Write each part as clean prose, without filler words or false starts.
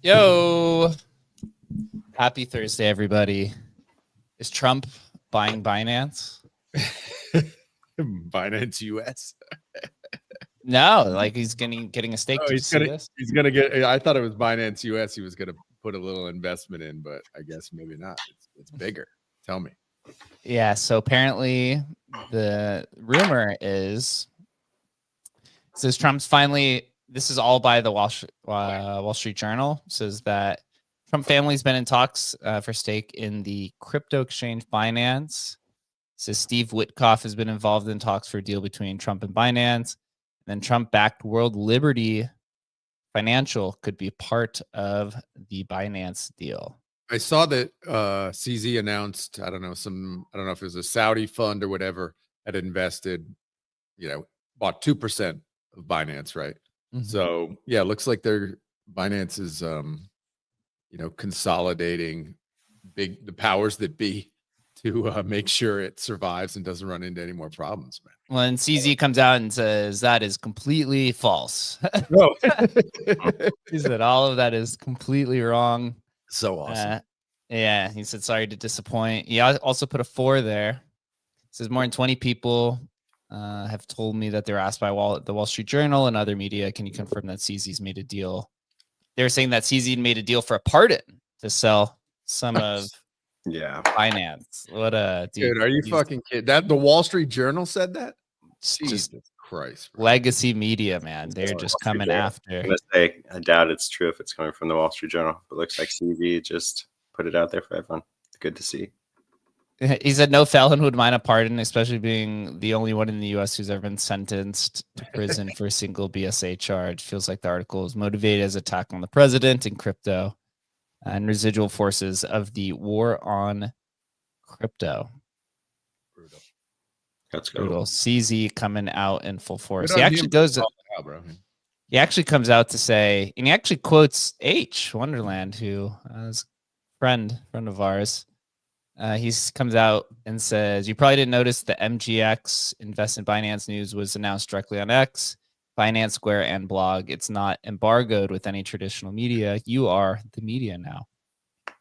Yo, happy Thursday, everybody. Is Trump buying Binance? Binance US? No, like he's getting a stake. He's gonna get. I thought it was Binance US. He was gonna put a little investment in, but I guess maybe not. It's bigger. Tell me. Yeah. So apparently, the rumor is says Trump's finally. This is all by the Wall Street Journal. Says that Trump family's been in talks for stake in the crypto exchange Binance. Says Steve Witkoff has been involved in talks for a deal between Trump and Binance. And then Trump-backed World Liberty Financial could be part of the Binance deal. I saw that CZ announced. I don't know if it was a Saudi fund or whatever had invested. Bought 2% of Binance, right? So yeah, it looks like Binance is, consolidating the powers that be to make sure it survives and doesn't run into any more problems, man. Well, and CZ comes out and says that is completely false. No. He said all of that is completely wrong. So awesome. Yeah, he said sorry to disappoint. He also put a 4 there. He says more than 20 people have told me that they were asked by the Wall Street Journal and other media, can you confirm that CZ's made a deal? They're saying that CZ made a deal for a pardon to sell some of Binance. What a dude! Are you fucking kidding? That the Wall Street Journal said that? Jesus Christ! Bro. Legacy media, man. They're just coming after. I'm gonna say I doubt it's true if it's coming from the Wall Street Journal. But it looks like CZ just put it out there for everyone. Good to see. He said no felon would mind a pardon, especially being the only one in the U.S. who's ever been sentenced to prison for a single BSA charge. Feels like the article is motivated as an attack on the president and crypto and residual forces of the war on crypto. Brutal. That's good. Brutal. CZ coming out in full force. He actually goes. He actually comes out to say, and he actually quotes H Wonderland, who is a friend of ours. He comes out and says, you probably didn't notice the MGX invest in Binance news was announced directly on X, Binance, Square, and Blog. It's not embargoed with any traditional media. You are the media now.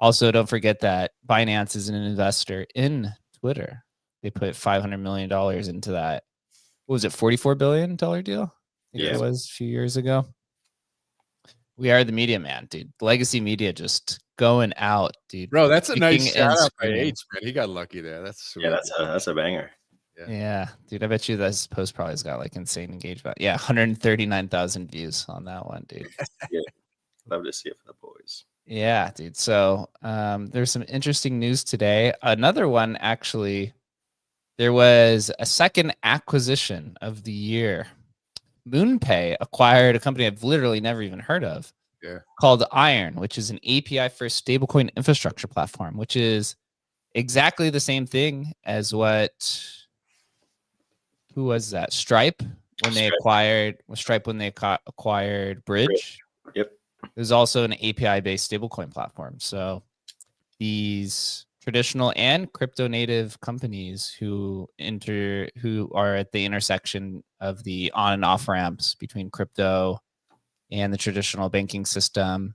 Also, don't forget that Binance is an investor in Twitter. They put $500 million into that. What was it, $44 billion deal? I think it was a few years ago. We are the media, man, dude. Legacy media just going out, dude. Bro, that's a nice Kicking and shout out by screaming. H, man. He got lucky there. That's sweet. Yeah, that's a banger. Yeah, dude. I bet you this post probably has got like insane engagement. Yeah, 139,000 views on that one, dude. Yeah, love to see it for the boys. Yeah, dude. So there's some interesting news today. Another one, actually, there was a second acquisition of the year. MoonPay acquired a company I've literally never even heard of called Iron, which is an API first stablecoin infrastructure platform, which is exactly the same thing as what, who was that? Stripe when they acquired Bridge. Yep. It was also an API based stablecoin platform. So these traditional and crypto native companies who are at the intersection of the on and off ramps between crypto and the traditional banking system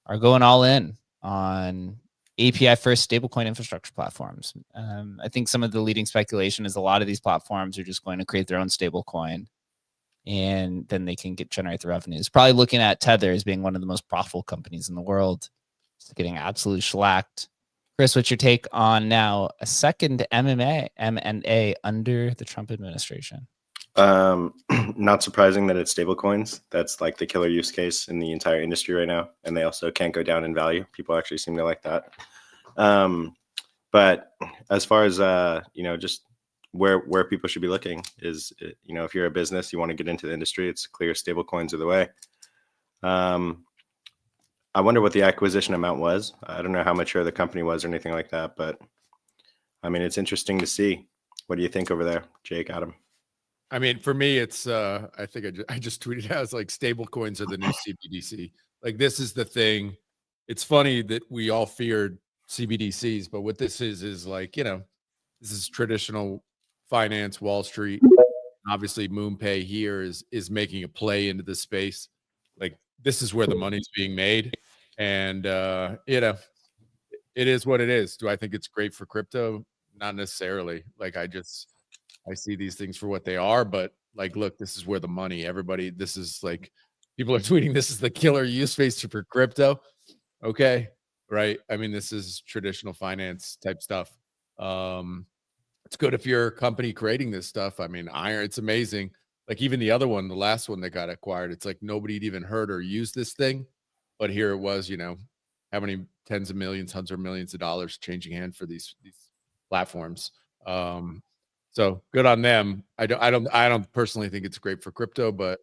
are going all in on API first stablecoin infrastructure platforms. I think some of the leading speculation is a lot of these platforms are just going to create their own stablecoin, and then they can generate the revenues. Probably looking at Tether as being one of the most profitable companies in the world, just getting absolutely shellacked. Chris, what's your take on now a second M&A under the Trump administration? Not surprising that it's stablecoins. That's like the killer use case in the entire industry right now, and they also can't go down in value. People actually seem to like that. But as far as just where people should be looking is, if you're a business, you want to get into the industry, it's clear stablecoins are the way. I wonder what the acquisition amount was. I don't know how mature the company was or anything like that, but I mean, it's interesting to see. What do you think over there, Jake, Adam? I mean, for me, it's I think I just tweeted out, it's like stable coins are the new CBDC. Like, this is the thing. It's funny that we all feared CBDCs, but what this is like, this is traditional finance, Wall Street. Obviously, MoonPay here is making a play into the space. Like, this is where the money's being made. And it is what it is. Do I think it's great for crypto? Not necessarily. Like, I see these things for what they are, but like, look, this is where the money, this is like, people are tweeting, this is the killer use case for crypto. Okay. Right. I mean, this is traditional finance type stuff. It's good if you're a company creating this stuff. I mean, Iron, it's amazing. Like, even the other one, the last one that got acquired, it's like nobody'd even heard or used this thing. But here it was, how many tens of millions, hundreds of millions of dollars changing hands for these platforms. So good on them. I don't personally think it's great for crypto, but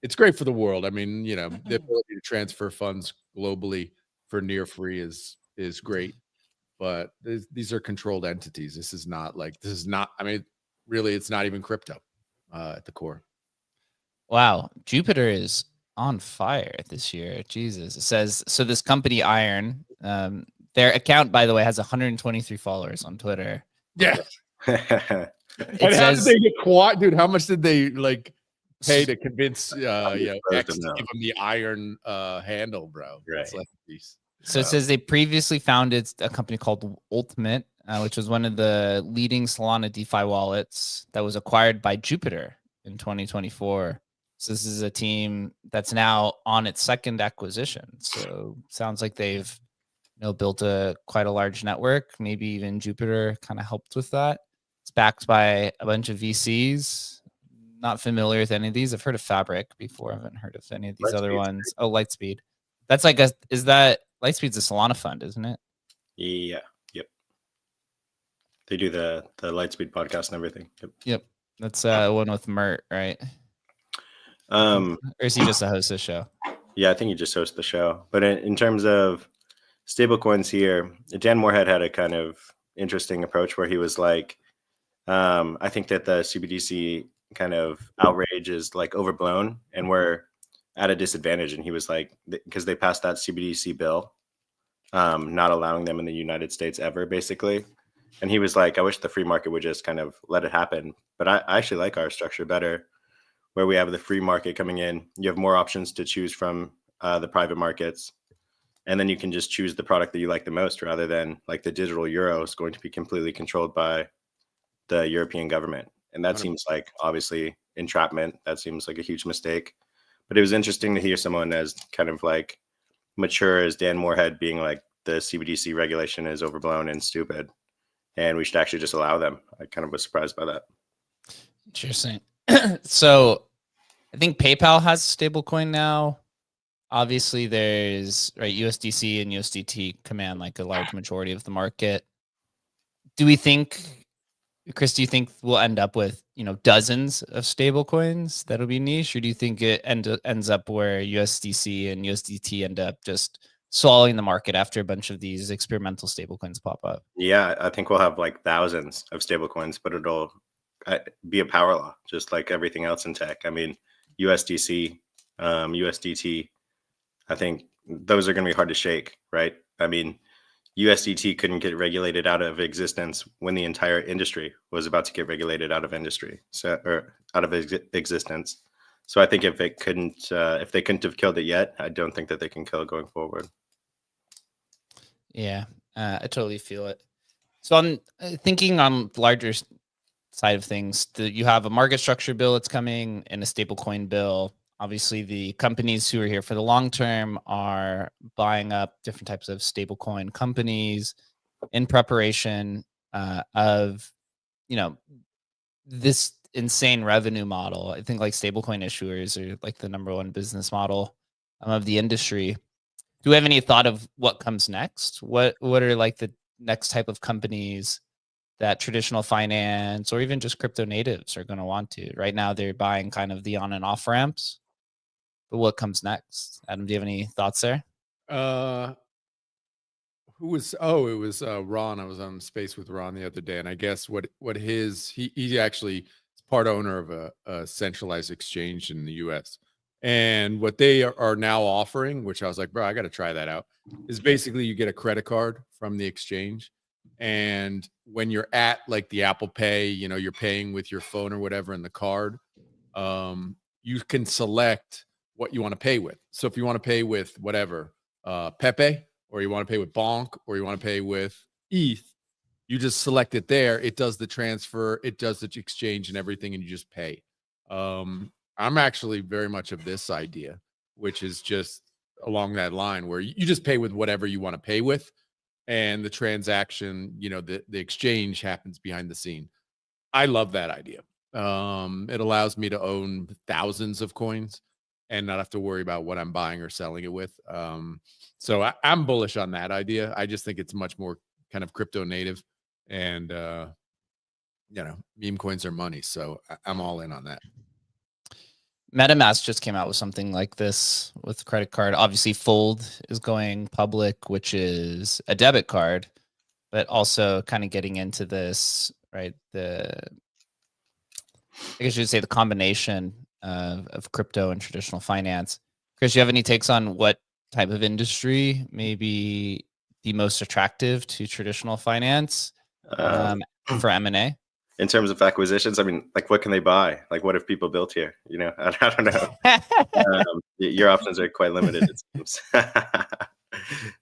it's great for the world. I mean, the ability to transfer funds globally for near free is great, but these are controlled entities. This is not, I mean, really, it's not even crypto at the core. Wow. Jupiter is on fire this year. Jesus. It says, so this company Iron, their account, by the way, has 123 followers on Twitter. Yeah. And how did they get quiet, dude? How much did they pay to convince X to give them the Iron handle, bro? Right. It's like so it says they previously founded a company called Ultimate, which was one of the leading Solana DeFi wallets that was acquired by Jupiter in 2024. So this is a team that's now on its second acquisition. So sounds like they've built quite a large network. Maybe even Jupiter kind of helped with that. It's backed by a bunch of VCs. Not familiar with any of these. I've heard of Fabric before. I haven't heard of any of these other ones. Oh, Lightspeed. That's is that Lightspeed's a Solana fund, isn't it? Yeah. Yep. They do the Lightspeed podcast and everything. Yep. That's one with Mert, right? Or is he just a host of the show? Yeah, I think he just hosts the show. But in terms of stablecoins here, Dan Moorhead had a kind of interesting approach where he was like, I think that the CBDC kind of outrage is like overblown and we're at a disadvantage. And he was like, because they passed that CBDC bill, not allowing them in the United States ever, basically. And he was like, I wish the free market would just kind of let it happen. But I actually like our structure better, where we have the free market coming in. You have more options to choose from the private markets. And then you can just choose the product that you like the most, rather than like the digital euro is going to be completely controlled by the European government. And that seems like obviously entrapment. That seems like a huge mistake. But it was interesting to hear someone as kind of like mature as Dan Morehead being like the CBDC regulation is overblown and stupid, and we should actually just allow them. I kind of was surprised by that. Interesting. So I think PayPal has a stablecoin now. Obviously, there's USDC and USDT command like a large majority of the market. Do we think, Chris, do you think we'll end up with dozens of stablecoins that'll be niche, or do you think it ends up where USDC and USDT end up just swallowing the market after a bunch of these experimental stablecoins pop up? Yeah, I think we'll have like thousands of stablecoins, but it'll be a power law, just like everything else in tech. I mean, USDC, USDT, I think those are going to be hard to shake, right? I mean, USDT couldn't get regulated out of existence when the entire industry was about to get regulated out of existence. So I think if they couldn't have killed it yet, I don't think that they can kill it going forward. Yeah, I totally feel it. So I'm thinking on the larger side of things, you have a market structure bill that's coming and a stablecoin bill. Obviously, the companies who are here for the long term are buying up different types of stablecoin companies in preparation of, this insane revenue model. I think like stablecoin issuers are like the number one business model of the industry. Do we have any thought of what comes next? What are like the next type of companies that traditional finance or even just crypto natives are going to want to? Right now, they're buying kind of the on and off ramps. But what comes next? Adam, do you have any thoughts there? It was Ron. I was on Space with Ron the other day, and I guess he actually is part owner of a centralized exchange in the US. And what they are now offering, which I was like, bro, I got to try that out, is basically you get a credit card from the exchange. And when you're at like the Apple Pay, you're paying with your phone or whatever in the card, you can select what you want to pay with. So if you want to pay with whatever, Pepe, or you want to pay with Bonk, or you want to pay with ETH, you just select it there. It does the transfer, it does the exchange and everything, and you just pay. I'm actually very much of this idea, which is just along that line where you just pay with whatever you want to pay with, and the transaction, the exchange happens behind the scene. I love that idea. It allows me to own thousands of coins and not have to worry about what I'm buying or selling it with. So I'm bullish on that idea. I just think it's much more kind of crypto native, and meme coins are money. So I'm all in on that. MetaMask just came out with something like this with the credit card. Obviously, Fold is going public, which is a debit card, but also kind of getting into this, right? I guess you would say the combination of crypto and traditional finance. Chris, you have any takes on what type of industry may be the most attractive to traditional finance for M&A? In terms of acquisitions, I mean, like, what can they buy? Like, what have people built here? I don't know. Your options are quite limited, it seems.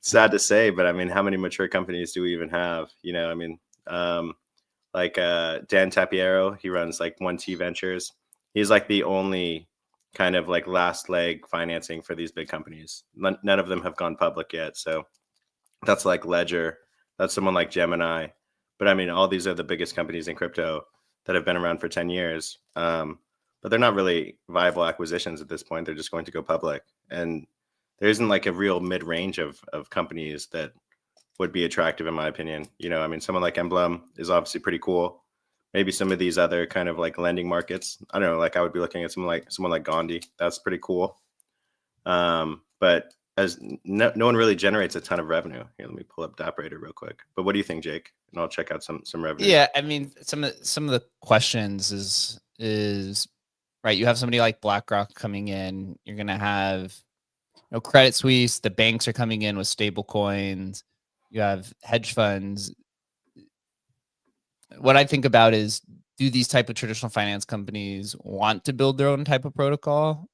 Sad to say, but I mean, how many mature companies do we even have? Dan Tapiero, he runs like 1T Ventures. He's like the only kind of like last leg financing for these big companies. None of them have gone public yet. So that's like Ledger. That's someone like Gemini. But I mean, all these are the biggest companies in crypto that have been around for 10 years. But they're not really viable acquisitions at this point. They're just going to go public. And there isn't like a real mid-range of companies that would be attractive, in my opinion. I mean, someone like Emblem is obviously pretty cool. Maybe some of these other kind of like lending markets. I don't know, like I would be looking at someone like Gandhi. That's pretty cool. But as no one really generates a ton of revenue. Here, let me pull up DApRater real quick. But what do you think, Jake? And I'll check out some revenue. Yeah, I mean, some of the questions is right. You have somebody like BlackRock coming in. You're gonna have Credit Suisse. The banks are coming in with stable coins. You have hedge funds. What I think about is, do these type of traditional finance companies want to build their own type of protocol?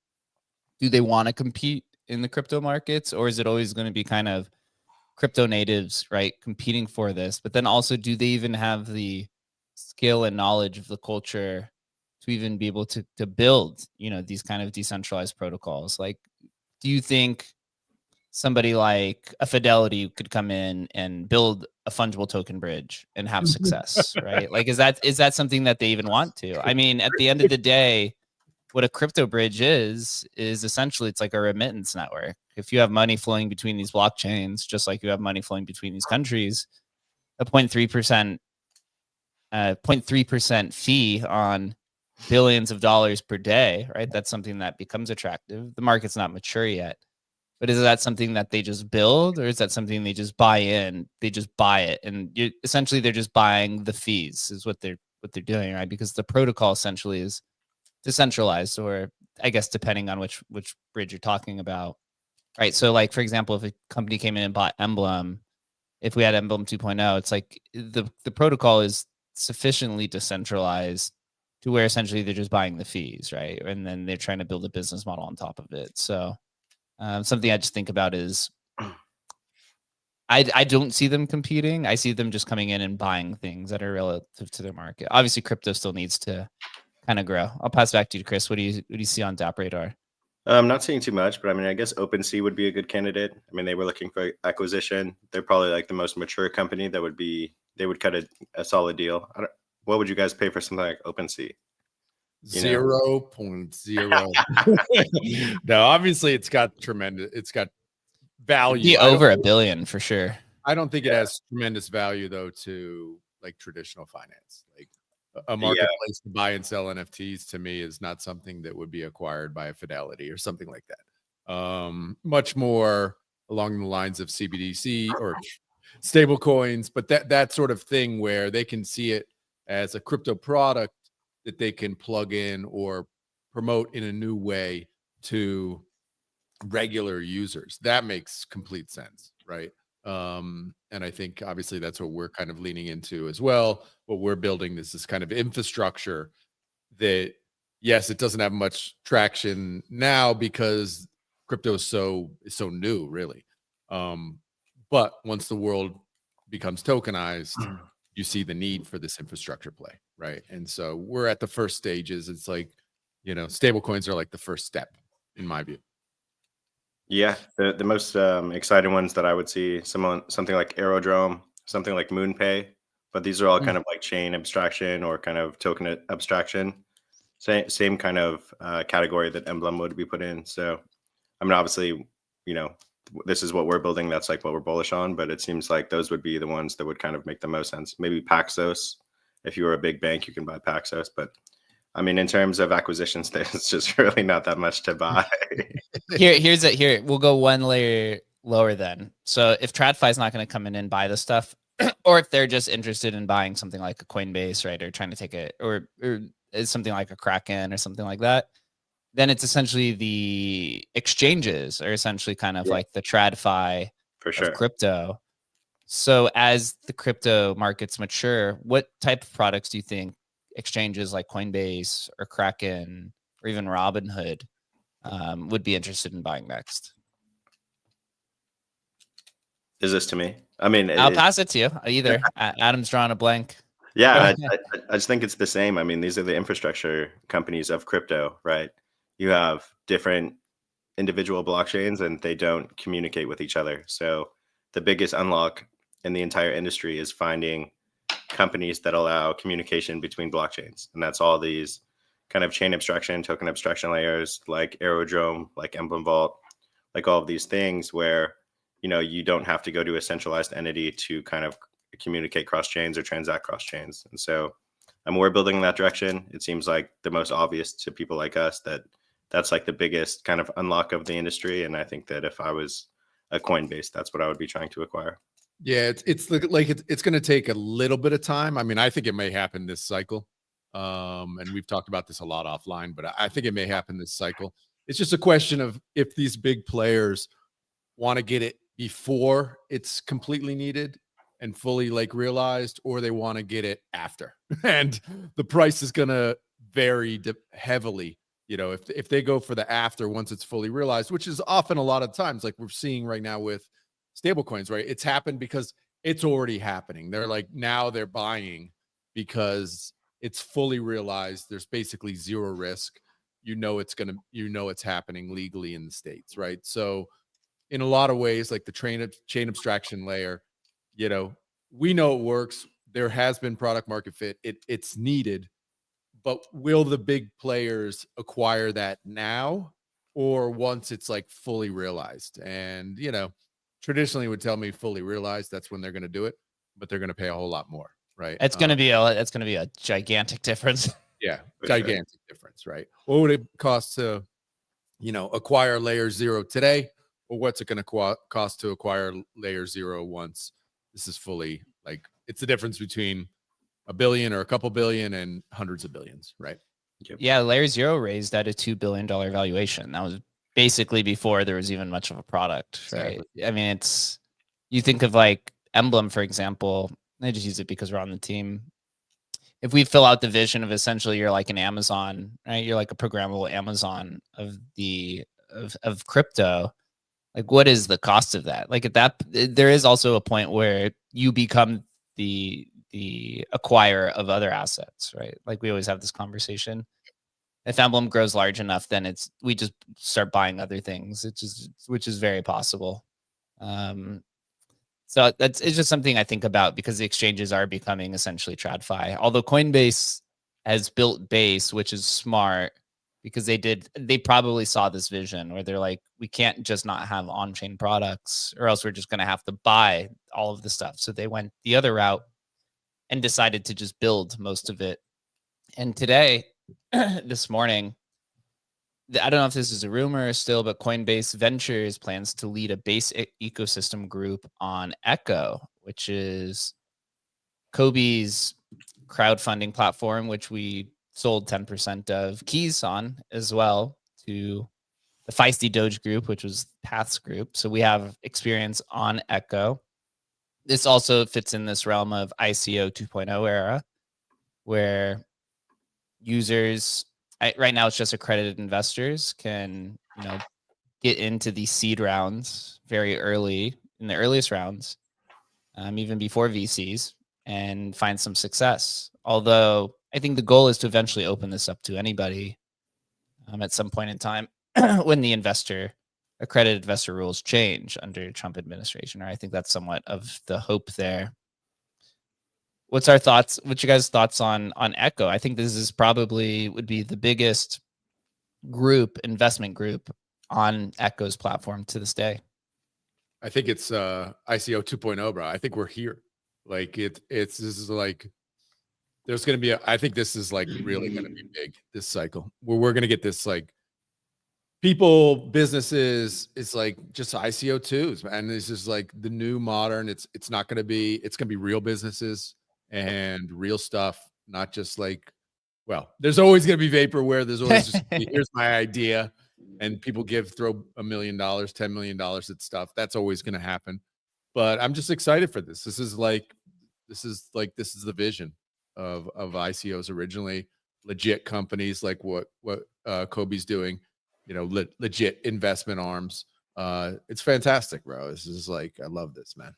Do they want to compete in the crypto markets, or is it always going to be kind of crypto natives, right, competing for this? But then also, do they even have the skill and knowledge of the culture to even be able to build, these kind of decentralized protocols? Like, do you think somebody like a Fidelity could come in and build a fungible token bridge and have success, right? Like, is that something that they even want to? I mean, at the end of the day, what a crypto bridge is essentially it's like a remittance network. If you have money flowing between these blockchains, just like you have money flowing between these countries, a 0.3% fee on billions of dollars per day, right? That's something that becomes attractive. The market's not mature yet. But is that something that they just build, or is that something they just buy in? They just buy it, and essentially they're just buying the fees, is what they're doing, right? Because the protocol essentially is decentralized, or I guess depending on which bridge you're talking about, right? So, like for example, if a company came in and bought Emblem, if we had Emblem 2.0, it's like the protocol is sufficiently decentralized to where essentially they're just buying the fees, right? And then they're trying to build a business model on top of it. So. Something I just think about is I don't see them competing. I see them just coming in and buying things that are relative to their market. Obviously, crypto still needs to kind of grow. I'll pass back to you, Chris. What do you see on DApp Radar? I'm not seeing too much, but I mean, I guess OpenSea would be a good candidate. I mean, they were looking for acquisition. They're probably like the most mature company that they would cut a solid deal. What would you guys pay for something like OpenSea? 0.0. No, obviously it's got value. It'd be over $1 billion for sure. I don't think it has tremendous value though to like traditional finance. Like a marketplace to buy and sell NFTs to me is not something that would be acquired by a Fidelity or something like that. Much more along the lines of CBDC or stable coins, but that sort of thing where they can see it as a crypto product that they can plug in or promote in a new way to regular users. That makes complete sense, right? And I think obviously that's what we're kind of leaning into as well. What we're building is this kind of infrastructure that, yes, it doesn't have much traction now because crypto is so new, really. But once the world becomes tokenized, you see the need for this infrastructure play, right? And so we're at the first stages. It's like, stable coins are like the first step in my view. Yeah, the most exciting ones that I would see, something like Aerodrome, something like MoonPay, but these are all kind of like chain abstraction or kind of token abstraction, same kind of category that Emblem would be put in. So, I mean, obviously, this is what we're building. That's like what we're bullish on, but it seems like those would be the ones that would kind of make the most sense. Maybe Paxos. If you were a big bank, you can buy Paxos, but I mean, in terms of acquisitions, there's just really not that much to buy. Here, we'll go one layer lower then. So if TradFi is not going to come in and buy the stuff, or if they're just interested in buying something like a Coinbase, right, or trying to take it, or something like a Kraken or something like that, then it's essentially the exchanges are essentially kind of like the TradFi for sure of crypto. So as the crypto markets mature, what type of products do you think exchanges like Coinbase or Kraken or even Robinhood would be interested in buying next? Is this to me? I mean, I'll pass it to you. Either Adam's drawing a blank. Yeah, I just think it's the same. I mean, these are the infrastructure companies of crypto, right? You have different individual blockchains and they don't communicate with each other. So the biggest unlock in the entire industry is finding companies that allow communication between blockchains. And that's all these kind of chain abstraction, token abstraction layers like Aerodrome, like Emblem Vault, like all of these things where, you don't have to go to a centralized entity to kind of communicate cross chains or transact cross chains. And so we're building in that direction. It seems like the most obvious to people like us that's like the biggest kind of unlock of the industry. And I think that if I was a Coinbase, that's what I would be trying to acquire. Yeah, it's going to take a little bit of time. I mean, I think it may happen this cycle. And we've talked about this a lot offline, but I think it may happen this cycle. It's just a question of if these big players want to get it before it's completely needed and fully realized, or they want to get it after. And the price is going to vary heavily. If they go for the after once it's fully realized, which is often a lot of times like we're seeing right now with stablecoins, right? It's happened because it's already happening. They're now they're buying because it's fully realized. There's basically zero risk. It's happening legally in the States, right? So in a lot of ways, like the chain abstraction layer, we know it works. There has been product market fit. It's needed, but will the big players acquire that now or once it's like fully realized? And, traditionally would tell me fully realized, that's when they're going to do it, but they're going to pay a whole lot more. Right. It's going to be a gigantic difference. Yeah. Gigantic difference. Right. What would it cost to, acquire layer 0 today? Or what's it going to cost to acquire layer 0 once this is fully, like, it's the difference between $1 billion or a couple billion and hundreds of billions, right? Yep. Yeah, layer 0 raised at a $2 billion valuation. That was basically before there was even much of a product, right? Exactly. I mean, you think of like Emblem, for example. I just use it because we're on the team. If we fill out the vision of essentially you're like an Amazon, right? You're like a programmable Amazon of crypto. Like, what is the cost of that? Like, there is also a point where you become the acquirer of other assets, right? Like, we always have this conversation. If Emblem grows large enough, then we just start buying other things, which is very possible. So it's just something I think about, because the exchanges are becoming essentially TradFi. Although Coinbase has built Base, which is smart, because they probably saw this vision where they're like, we can't just not have on-chain products, or else we're just going to have to buy all of the stuff. So they went the other route and decided to just build most of it. And today, this morning, I don't know if this is a rumor still, but Coinbase Ventures plans to lead a Base ecosystem group on Echo, which is Kobe's crowdfunding platform, which we sold 10% of keys on as well to the Feisty Doge group, which was Path's group. So we have experience on Echo. This also fits in this realm of ICO 2.0 era, where users, right now it's just accredited investors, can get into these seed rounds very early, in the earliest rounds, even before VCs, and find some success. Although I think the goal is to eventually open this up to anybody at some point in time when the accredited investor rules change under Trump administration. Or I think that's somewhat of the hope there. What's our thoughts? What's your guys' thoughts on Echo? I think this is would be the biggest investment group on Echo's platform to this day. I think it's ICO 2.0, bro. I think we're here. Like this is like, there's going to be I think this is like really going to be big this cycle, where we're going to get this, like, people, businesses, it's like just ICO 2s, man. This is like the new modern. It's going to be real businesses and real stuff, not just like, well, there's always going to be vaporware. There's always just, here's my idea, and people throw $1 million, $10 million at stuff. That's always going to happen. But I'm just excited for this. This is the vision of ICOs originally. Legit companies like what Kobe's doing, legit investment arms. It's fantastic, bro. This is like, I love this, man.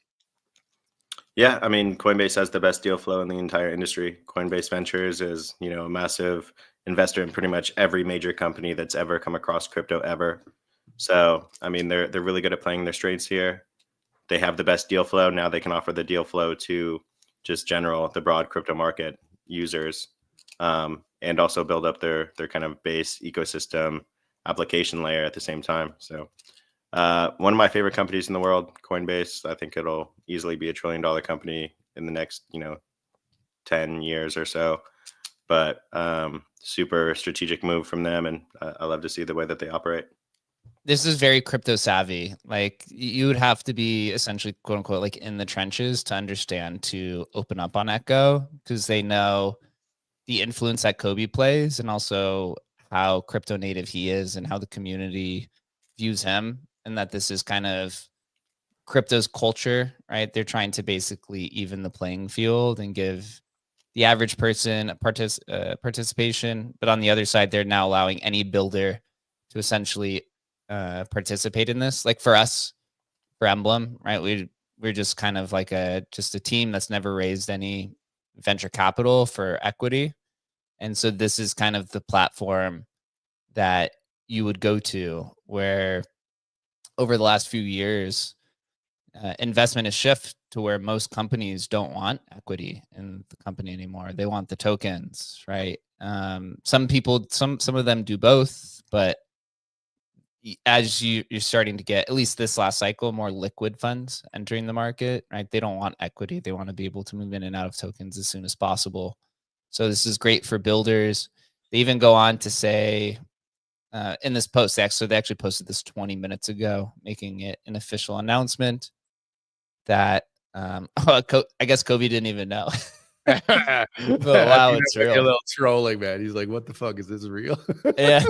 Yeah, I mean, Coinbase has the best deal flow in the entire industry. Coinbase Ventures is, a massive investor in pretty much every major company that's ever come across crypto ever. So, I mean, they're really good at playing their strengths here. They have the best deal flow. Now they can offer the deal flow to just the broad crypto market users, and also build up their kind of Base ecosystem application layer at the same time. So one of my favorite companies in the world, Coinbase. I think it'll easily be $1 trillion company in the next 10 years or so. But super strategic move from them, and I love to see the way that they operate. This is very crypto savvy. Like, you would have to be essentially, quote unquote, like in the trenches to understand to open up on Echo, because they know the influence that Kobe plays, and also how crypto native he is, and how the community views him, and that this is kind of crypto's culture, right? They're trying to basically even the playing field and give the average person participation. But on the other side, they're now allowing any builder to essentially participate in this. Like, for us, for Emblem, right? We're just kind of like just a team that's never raised any venture capital for equity. And so this is kind of the platform that you would go to, where over the last few years, investment has shifted to where most companies don't want equity in the company anymore. They want the tokens, right? Some people, some of them do both, but as you're starting to get, at least this last cycle, more liquid funds entering the market, right? They don't want equity. They want to be able to move in and out of tokens as soon as possible. So this is great for builders. They even go on to say in this post, they actually posted this 20 minutes ago, making it an official announcement that I guess Kobe didn't even know. But wow, it's real. A little trolling, man. He's like, "What the fuck is this real?" Yeah.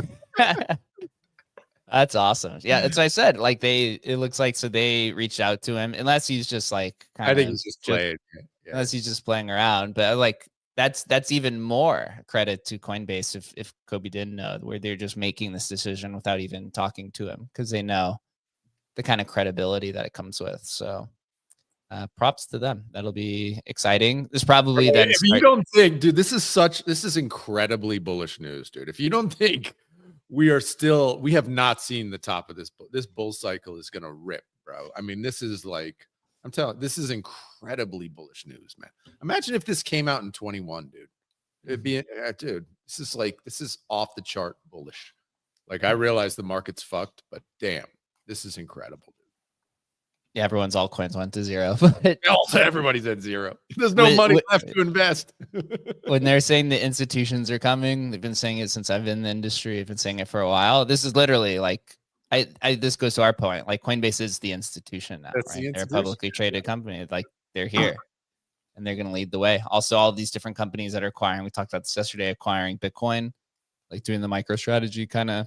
That's awesome. Yeah, that's what I said. Like it looks like so they reached out to him, unless he's just like I think he's just playing. Yeah. Unless he's just playing around. But like that's even more credit to Coinbase if Kobe didn't know, where they're just making this decision without even talking to him because they know the kind of credibility that it comes with. So props to them. That'll be exciting. There's probably then. If you don't think, dude, this is incredibly bullish news, dude. If you don't think we have not seen the top of this bull cycle is gonna rip, bro. I mean, this is like, I'm telling, this is incredibly bullish news, man. Imagine if this came out in 21, dude. It'd be, dude, this is off the chart bullish. Like, I realize the market's fucked, but damn, this is incredible, dude. Yeah, everyone's altcoins went to zero. But also, everybody's at zero. There's no money left to invest. When they're saying the institutions are coming, they've been saying it since I've been in the industry. I've been saying it for a while. This is literally like, this goes to our point. Like Coinbase is the institution now, right? They're a publicly traded company. Like they're here and they're going to lead the way. Also, all of these different companies that are acquiring, we talked about this yesterday, acquiring Bitcoin, like doing the MicroStrategy kind of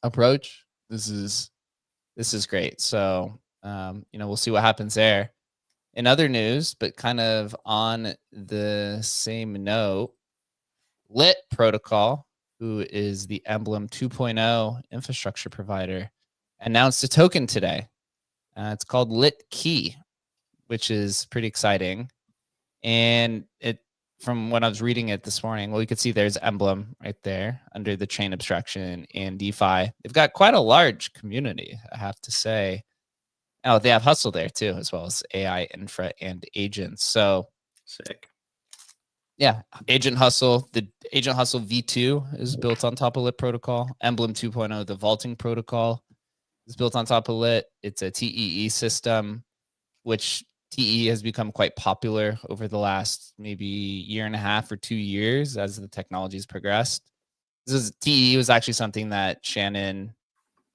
approach. This is great. So, we'll see what happens there. In other news, but kind of on the same note, Lit Protocol, who is the Emblem 2.0 infrastructure provider, announced a token today. It's called Lit Key, which is pretty exciting. And from when I was reading it this morning, well, you could see there's Emblem right there under the chain abstraction and DeFi. They've got quite a large community, I have to say. Oh, they have Hustle there too, as well as AI, infra, and agents. So sick. Yeah, Agent Hustle. The Agent Hustle V2 is built on top of Lit Protocol. Emblem 2.0, the vaulting protocol, is built on top of Lit. It's a TEE system, which TEE has become quite popular over the last maybe year and a half or 2 years as the technology's progressed. TEE was actually something that Shannon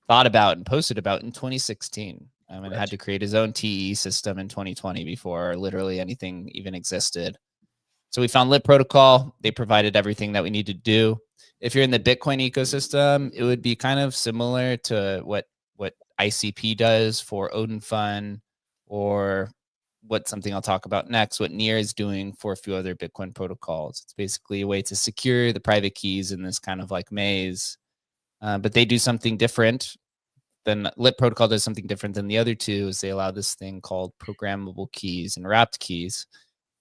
thought about and posted about in 2016. And had to create his own TEE system in 2020 before literally anything even existed. So we found Lit Protocol. They provided everything that we need to do. If you're in the Bitcoin ecosystem, it would be kind of similar to what ICP does for Odin Fund, or something I'll talk about next, what Near is doing for a few other Bitcoin protocols. It's basically a way to secure the private keys in this kind of like maze. But they do something different. Then Lit Protocol does something different than the other two, is they allow this thing called programmable keys and wrapped keys,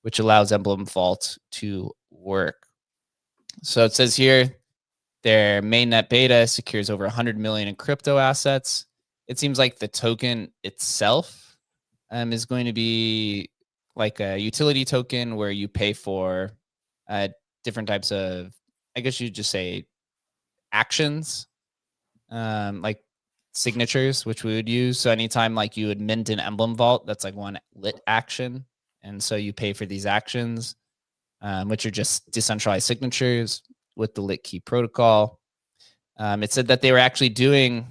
which allows Emblem Vault to work. So it says here, their mainnet beta secures over 100 million in crypto assets. It seems like the token itself is going to be like a utility token where you pay for different types of, I guess you'd just say, actions, like signatures, which we would use. So anytime like you would mint an Emblem Vault, that's like one Lit action. And so you pay for these actions, which are just decentralized signatures with the Lit Key protocol. It said that they were actually doing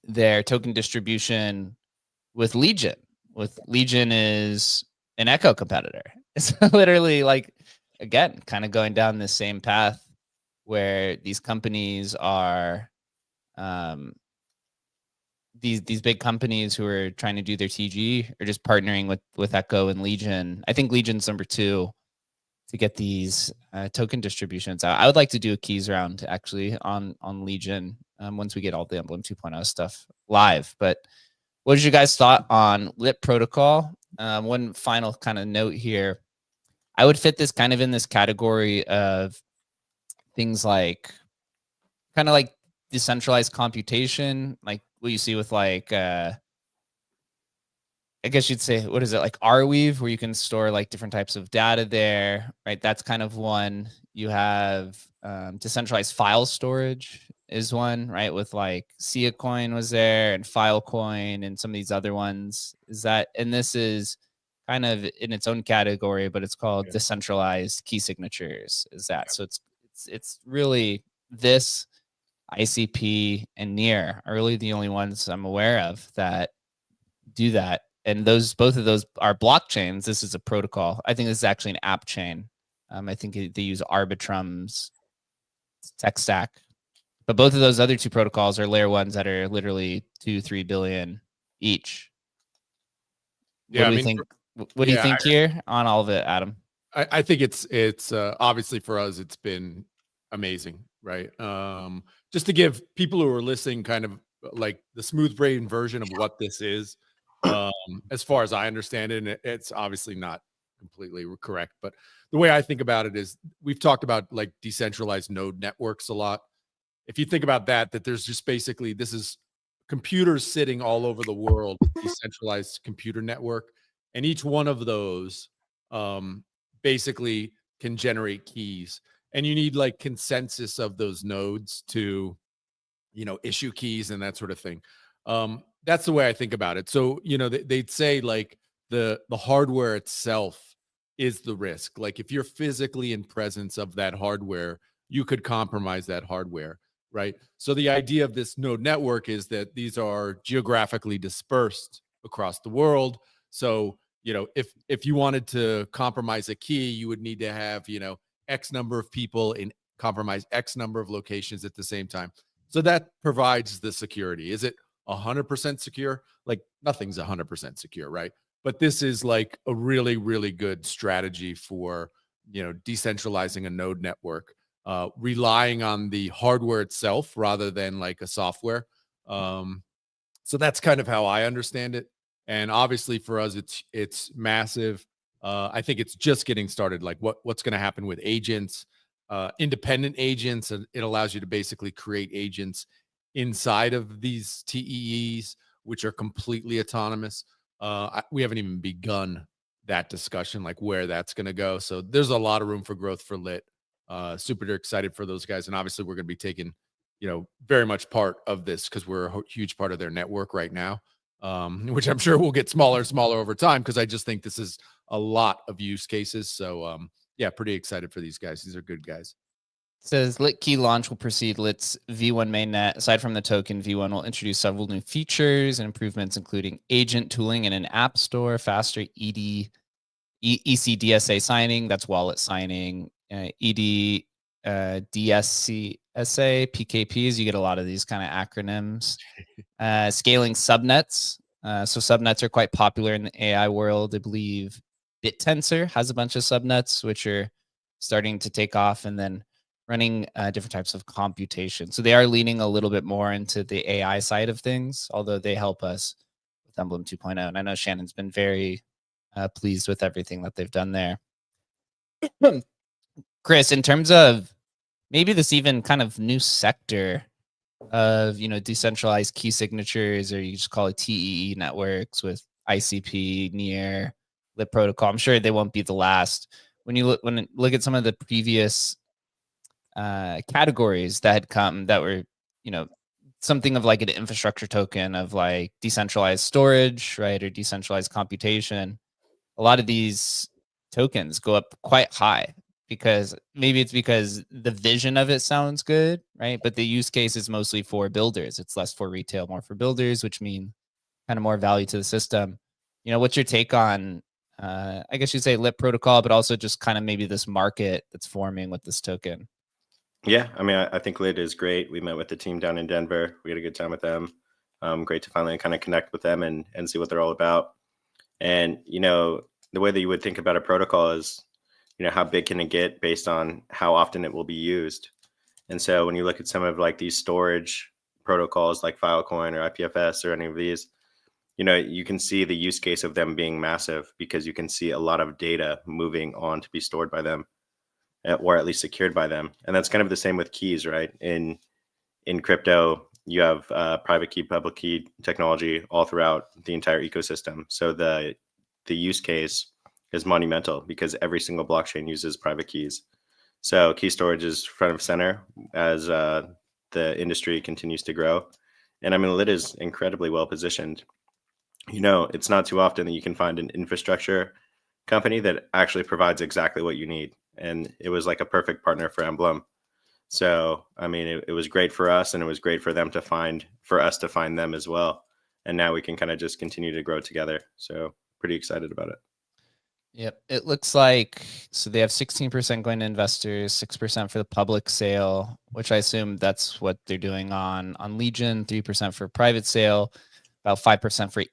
their token distribution with Legion. Legion is an Echo competitor. It's literally like, again, kind of going down the same path where these companies are, these big companies who are trying to do their TG are just partnering with Echo and Legion. I think Legion's number 2 to get these token distributions out. I would like to do a keys round actually on Legion once we get all the Emblem 2.0 stuff live. But what did you guys thought on Lit Protocol? One final kind of note here. I would fit this kind of in this category of things like kind of like decentralized computation, like what you see with like I guess you'd say, what is it, like Arweave, where you can store like different types of data there, right? That's kind of one. You have decentralized file storage is one, right? With like Coin was there, and Filecoin, and some of these other ones. Is that, and this is kind of in its own category, but it's called decentralized key signatures. Is that so? It's really this ICP and Near are really the only ones I'm aware of that do that. And both of those are blockchains. This is a protocol. I think this is actually an app chain. I think they use Arbitrum's tech stack. But both of those other two protocols are layer ones that are literally 2-3 billion each. Yeah, what do you think? What do you think here on all of it, Adam? I think it's obviously for us, it's been amazing, right? Just to give people who are listening kind of like the smooth brain version of what this is. As far as I understand it, and it's obviously not completely correct, but the way I think about it is we've talked about like decentralized node networks a lot. If you think about that there's just basically, this is computers sitting all over the world, decentralized computer network. And each one of those basically can generate keys. And you need like consensus of those nodes to, issue keys and that sort of thing. That's the way I think about it. So, they'd say like the hardware itself is the risk. Like if you're physically in presence of that hardware, you could compromise that hardware, right? So the idea of this node network is that these are geographically dispersed across the world. So, if you wanted to compromise a key, you would need to have, X number of people in compromise X number of locations at the same time. So that provides the security. Is it 100% secure? Like nothing's 100% secure, right? But this is like a really, really good strategy for, decentralizing a node network, relying on the hardware itself rather than like a software. So that's kind of how I understand it. And obviously for us, it's massive. I think it's just getting started. Like what's going to happen with agents, independent agents, and it allows you to basically create agents inside of these TEEs, which are completely autonomous. We haven't even begun that discussion, like where that's going to go. So there's a lot of room for growth for Lit. Super excited for those guys. And obviously we're going to be taking, very much part of this because we're a huge part of their network right now, which I'm sure will get smaller and smaller over time because I just think this is a lot of use cases. So yeah, pretty excited for these guys. These are good guys. It says Lit key launch will precede Lit's V1 mainnet. Aside from the token, V1 will introduce several new features and improvements, including agent tooling in an app store, faster ECDSA signing, that's wallet signing, DSCSA, PKPs. You get a lot of these kind of acronyms. Scaling subnets. So subnets are quite popular in the AI world. I believe BitTensor has a bunch of subnets, which are starting to take off, and then running different types of computation. So they are leaning a little bit more into the AI side of things, although they help us with Emblem 2.0. And I know Shannon's been very pleased with everything that they've done there. Chris, in terms of maybe this even kind of new sector of, decentralized key signatures, or you just call it TEE networks with ICP, Near, Lit protocol, I'm sure they won't be the last. When you look at some of the previous categories that had come that were, something of like an infrastructure token of like decentralized storage, right? Or decentralized computation. A lot of these tokens go up quite high because maybe it's because the vision of it sounds good, right? But the use case is mostly for builders. It's less for retail, more for builders, which mean kind of more value to the system. What's your take on, I guess you'd say Lit protocol, but also just kind of maybe this market that's forming with this token? Yeah, I mean, I think Lit is great. We met with the team down in Denver. We had a good time with them. Great to finally kind of connect with them and see what they're all about. And, the way that you would think about a protocol is, how big can it get based on how often it will be used. And so when you look at some of like these storage protocols like Filecoin or IPFS or any of these, you can see the use case of them being massive because you can see a lot of data moving on to be stored by them, or at least secured by them. And that's kind of the same with keys, right? In crypto, you have private key, public key technology all throughout the entire ecosystem. So the use case is monumental because every single blockchain uses private keys. So key storage is front of center as the industry continues to grow. And I mean, Lit is incredibly well positioned. You know, it's not too often that you can find an infrastructure company that actually provides exactly what you need. And it was like a perfect partner for Emblem. So, I mean, it was great for us, and it was great for us to find them as well. And now we can kind of just continue to grow together. So pretty excited about it. Yep. It looks like, so they have 16% going to investors, 6% for the public sale, which I assume that's what they're doing on Legion, 3% for private sale, about 5% for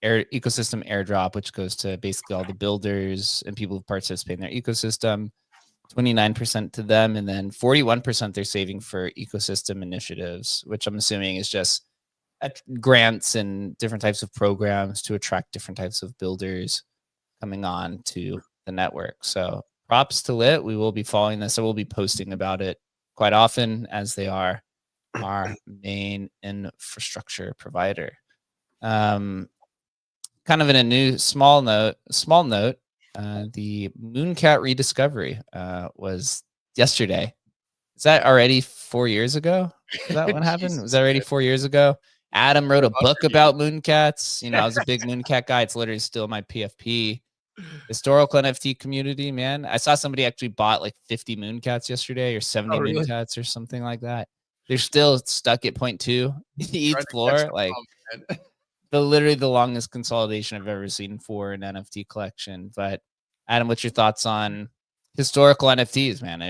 ecosystem airdrop, which goes to basically all the builders and people who participate in their ecosystem, 29% to them, and then 41% they're saving for ecosystem initiatives, which I'm assuming is just grants and different types of programs to attract different types of builders coming on to the network. So props to Lit. We will be following this. I will be posting about it quite often, as they are our main infrastructure provider. Kind of in a new small note, the Mooncat rediscovery was yesterday. Is that already 4 years ago? Is that what happened? Was that already 4 years ago? Adam wrote a book about Mooncats. You know, I was a big Mooncat guy. It's literally still my PFP. Historical NFT community, man. I saw somebody actually bought like 50 Mooncats yesterday, or 70 Mooncats or something like that. They're still stuck at 0.2 each floor. Like literally the longest consolidation I've ever seen for an NFT collection. But Adam, what's your thoughts on historical NFTs, man?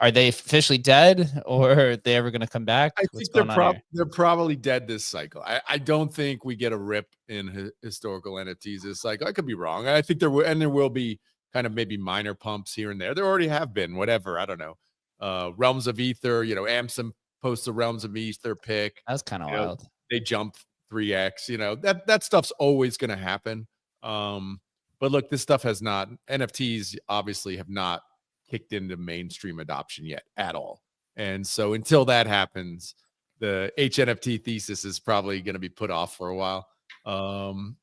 Are they officially dead, or are they ever going to come back? I think they're probably dead this cycle. I don't think we get a rip in historical NFTs this cycle. I could be wrong. I think there will be kind of maybe minor pumps here and there. There already have been, whatever. I don't know. Realms of Ether, you know, Amson posts a Realms of Ether pick. That's kind of wild. They jump 3x, you know, that stuff's always going to happen. But look, this stuff has not, NFTs obviously have not kicked into mainstream adoption yet at all. And so until that happens, the HNFT thesis is probably going to be put off for a while,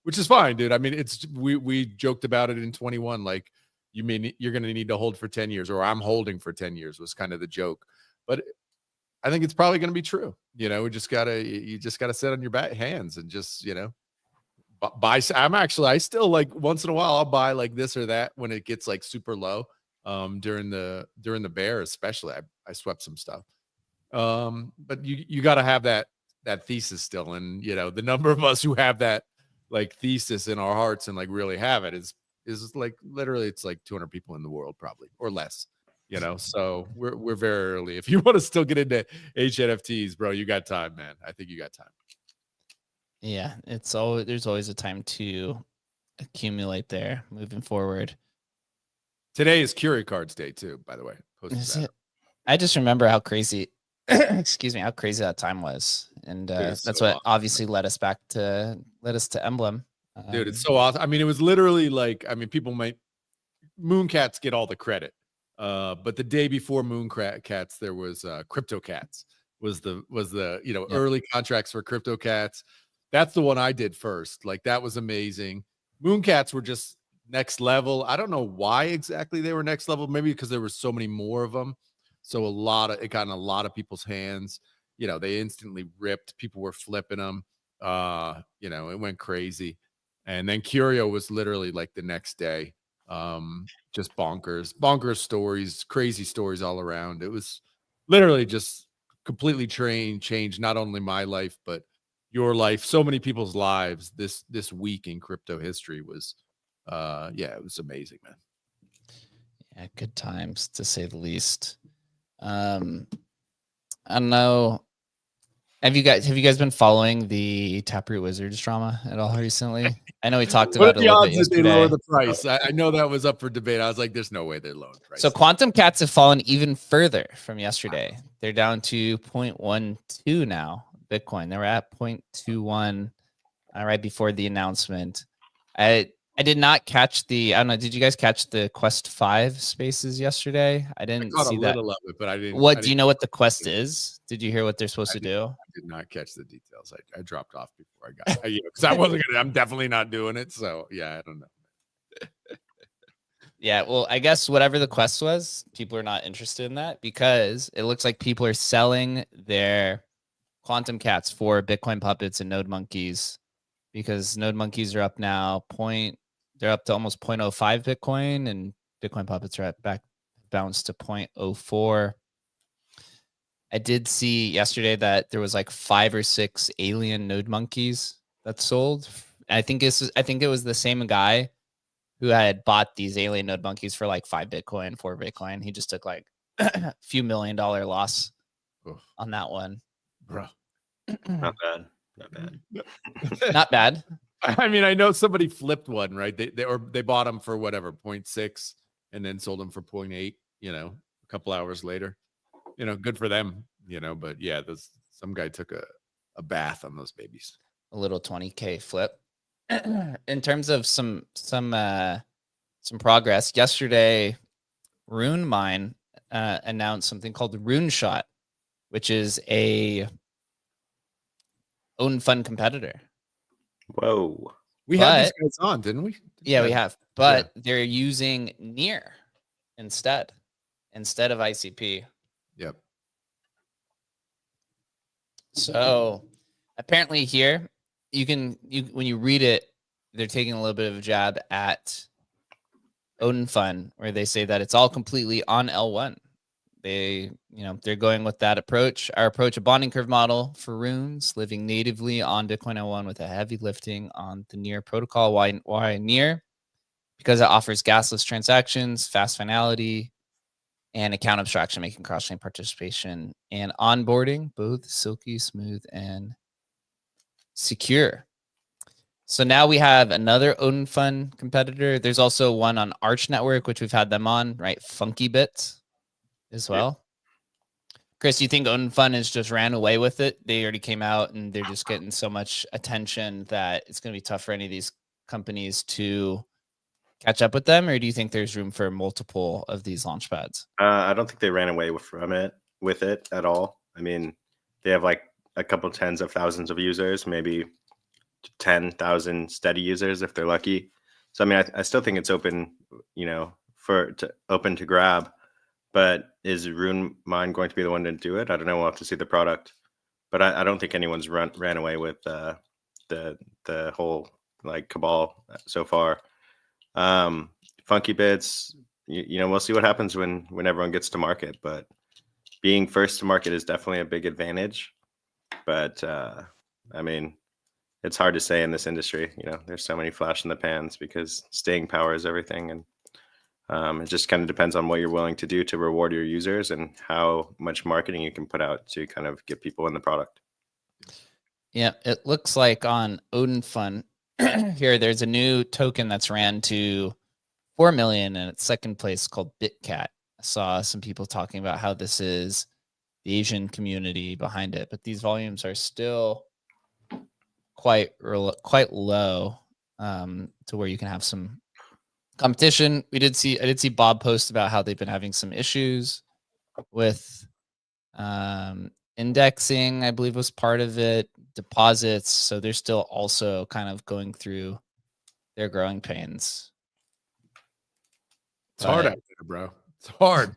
which is fine, dude. I mean, we joked about it in 21. Like, you mean you're going to need to hold for 10 years, or I'm holding for 10 years was kind of the joke. But I think it's probably going to be true. You know, you just gotta sit on your hands and just, you know, buy. I still, like, once in a while I'll buy like this or that when it gets like super low. During the bear, especially, I swept some stuff. But you got to have that thesis still, and you know, the number of us who have that like thesis in our hearts and like really have it is like literally, it's like 200 people in the world probably, or less. You know, so we're very early. If you want to still get into HNFTs, bro, you got time, man. I think you got time. Yeah, there's always a time to accumulate there moving forward. Today is Curie Cards Day too, by the way. I just remember how crazy, excuse me, how crazy that time was, and that's so what awesome. Obviously led us to Emblem. Dude, it's so awesome. I mean, it was literally like, I mean, Mooncats get all the credit, but the day before Mooncats, there was Crypto Cats was the you know, early contracts for Crypto Cats. That's the one I did first. Like, that was amazing. Mooncats were just next level. I don't know why exactly they were next level. Maybe because there were so many more of them. So it got in a lot of people's hands. You know, they instantly ripped. People were flipping them. You know, it went crazy. And then Curio was literally like the next day. Just bonkers stories, crazy stories all around. It was literally just completely changed not only my life, but your life, so many people's lives this week in crypto history was it was amazing, man. Yeah, good times to say the least. I don't know. Have you guys been following the Taproot Wizards drama at all recently? I know we talked about it a little bit yesterday. They lower the price? I know that was up for debate. I was like, there's no way they're lowering the price. So Quantum Cats have fallen even further from yesterday. Wow. They're down to 0.12 now. Bitcoin. They were at 0.21 right before the announcement. I I did not catch the. I don't know. Did you guys catch the Quest 5 spaces yesterday? I didn't see a that. little of it, but I didn't. What do you know what the Quest is? Did you hear what they're supposed to do? I did not catch the details. I dropped off before I got because I wasn't gonna. I'm definitely not doing it. So yeah, I don't know. Yeah, well, I guess whatever the Quest was, people are not interested in that because it looks like people are selling their quantum cats for Bitcoin puppets and node monkeys because node monkeys are up now. They're up to almost 0.05 Bitcoin, and Bitcoin puppets are back bounced to 0.04. I did see yesterday that there was like 5 or 6 alien node monkeys that sold. I think it was the same guy who had bought these alien node monkeys for like 5 Bitcoin, 4 Bitcoin. He just took like a few $1 million loss on that one. Bro. Not bad. Not bad. Not bad. I mean, I know somebody flipped one, right? They bought them for whatever, 0.6 and then sold them for 0.8, a couple hours later. Good for them, but yeah, some guy took a bath on those babies. A little 20K flip. In terms of some progress, yesterday, Rune Mine announced something called Rune Shot, which is a own fund competitor. Whoa. We had these guys on, didn't we? Yeah, we have. But they're using Near instead of ICP. Yep. So apparently here when you read it, they're taking a little bit of a jab at Odin Fund, where they say that it's all completely on L1. They're going with that approach. Our approach, a bonding curve model for runes living natively on Bitcoin L1 with a heavy lifting on the Near protocol. Why Near? Because it offers gasless transactions, fast finality, and account abstraction, making cross-chain participation and onboarding both silky, smooth, and secure. So now we have another Odin Fund competitor. There's also one on Arch Network, which we've had them on, right? Funky Bits as well. Yeah. Chris, you think Odin Fund has just ran away with it? They already came out and they're just getting so much attention that it's going to be tough for any of these companies to catch up with them? Or do you think there's room for multiple of these launch pads? I don't think they ran away with it at all. I mean, they have like a couple tens of thousands of users, maybe 10,000 steady users if they're lucky. So I mean, I still think it's open, open to grab. But is Rune Mine going to be the one to do it? I don't know. We'll have to see the product. But I don't think anyone's ran away with the whole like cabal so far. Funky Bits, we'll see what happens when everyone gets to market. But being first to market is definitely a big advantage. But I mean, it's hard to say in this industry. There's so many flash in the pans because staying power is everything, and it just kind of depends on what you're willing to do to reward your users and how much marketing you can put out to kind of get people in the product. Yeah, it looks like on Odin Fund here, there's a new token that's ran to 4 million in its second place called BitCat. I saw some people talking about how this is the Asian community behind it, but these volumes are still quite low to where you can have some competition. I did see Bob post about how they've been having some issues with indexing, I believe was part of it, deposits. So they're still also kind of going through their growing pains. It's hard out there, bro. It's hard.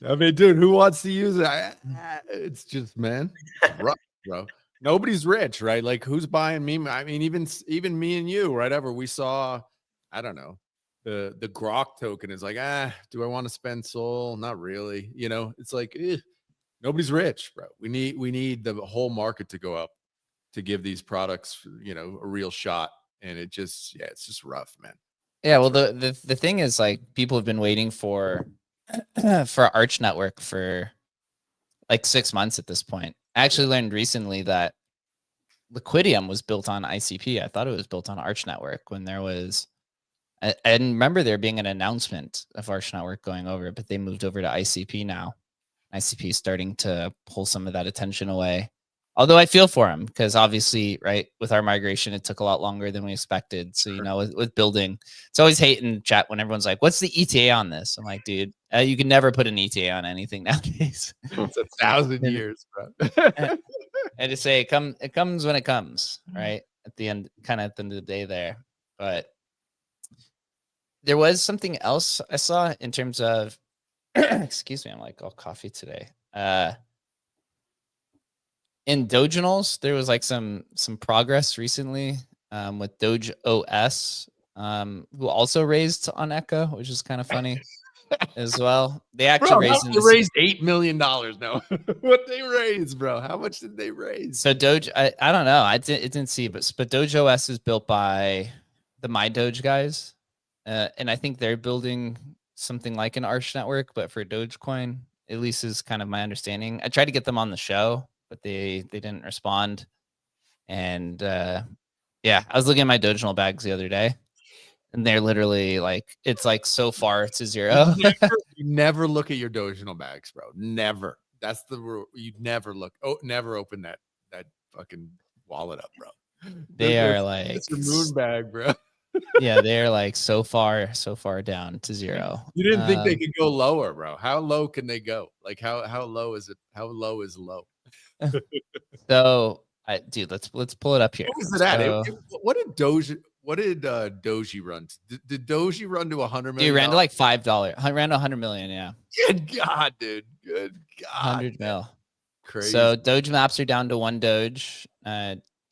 I mean, dude, who wants to use it? It's just, man, rough, bro. Nobody's rich, right? Like, who's buying me? I mean, even me and you, right? We saw, I don't know, the Grok token is like, do I want to spend Sol? Not really. It's like, nobody's rich, bro. We need the whole market to go up to give these products, a real shot. And it's just rough, man. Yeah, well, the thing is, like, people have been waiting for Arch Network for like 6 months at this point. I actually learned recently that Liquidium was built on ICP. I thought it was built on Arch Network when there was, I remember there being an announcement of Arch Network going over, but they moved over to ICP now. ICP is starting to pull some of that attention away. Although I feel for him because obviously, right, with our migration, it took a lot longer than we expected. So, you know, with building, it's always hate in chat when everyone's like, what's the ETA on this? I'm like, dude, you can never put an ETA on anything nowadays. It's 1,000 years, bro. And to say it comes when it comes, right? At the end, kind of at the end of the day there. But there was something else I saw in terms of, excuse me, I'm like all coffee today. In Doginals, there was like some progress recently with Doge OS, who also raised on Echo, which is kind of funny as well. They actually raised $8 million. No, what they raised, bro? How much did they raise? So Doge, I don't know. It didn't see, but Doge OS is built by the My Doge guys, and I think they're building something like an Arch network, but for Dogecoin, at least is kind of my understanding. I tried to get them on the show, but they didn't respond. And yeah, I was looking at my Doginal bags the other day, and they're literally like, it's like so far to zero. You never look at your Doginal bags, bro. Never. That's the rule. You never look. Oh, never open that fucking wallet up, bro. They are like, it's your moon bag, bro. Yeah, they're like so far down to zero. You didn't think they could go lower, bro? How low can they go? Like how low is it? How low is low? So, dude, let's pull it up here. What was it at? What did Doji run? Did Doji run to 100 million? Dude, ran to like $5. Ran to 100 million. Yeah. Good God, dude. Good God. 100 mil. Crazy. So Doge maps are down to 1 Doge.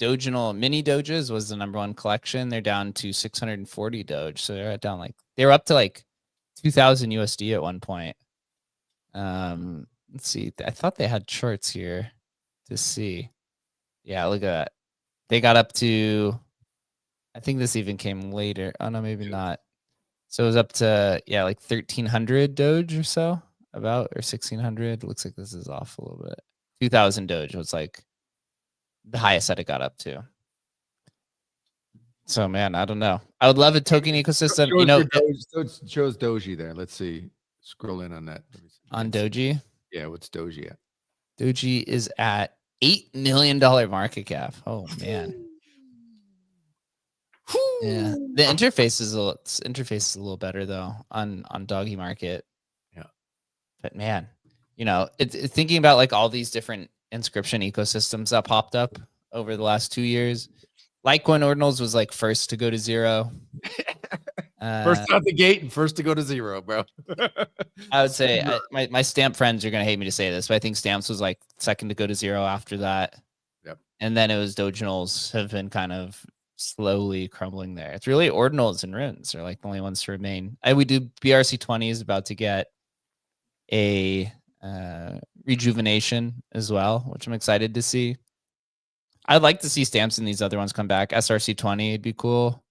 Doginal mini Doges was the #1 collection. They're down to 640 Doge. So they're down like, they were up to like 2,000 USD at one point. Let's see. I thought they had charts here to see. Yeah, look at that. They got up to, I think this even came later. Oh no, maybe not. So it was up to, yeah, like 1,300 Doge or so, about, or 1,600. Looks like this is off a little bit. 2,000 Doge was like the highest that it got up to. So man, I don't know. I would love a token ecosystem. You know, it shows Doji there. Let's see. Scroll in on that. On Doji. Yeah, what's Doji at? Doji is at $8 million market cap. Oh man. Yeah, the interface is a little better though on Doggy Market. Yeah, but man, you know, it's thinking about like all these different inscription ecosystems that popped up over the last 2 years. Litecoin Ordinals was like first to go to zero. First out the gate and first to go to zero, bro. I would say my Stamp friends are gonna hate me to say this, but I think Stamps was like second to go to zero after that. Yep. And then it was Doginals have been kind of slowly crumbling there. It's really Ordinals and Runes are like the only ones to remain. We do BRC20 is about to get a rejuvenation as well, which I'm excited to see. I'd like to see Stamps and these other ones come back. SRC20 would be cool.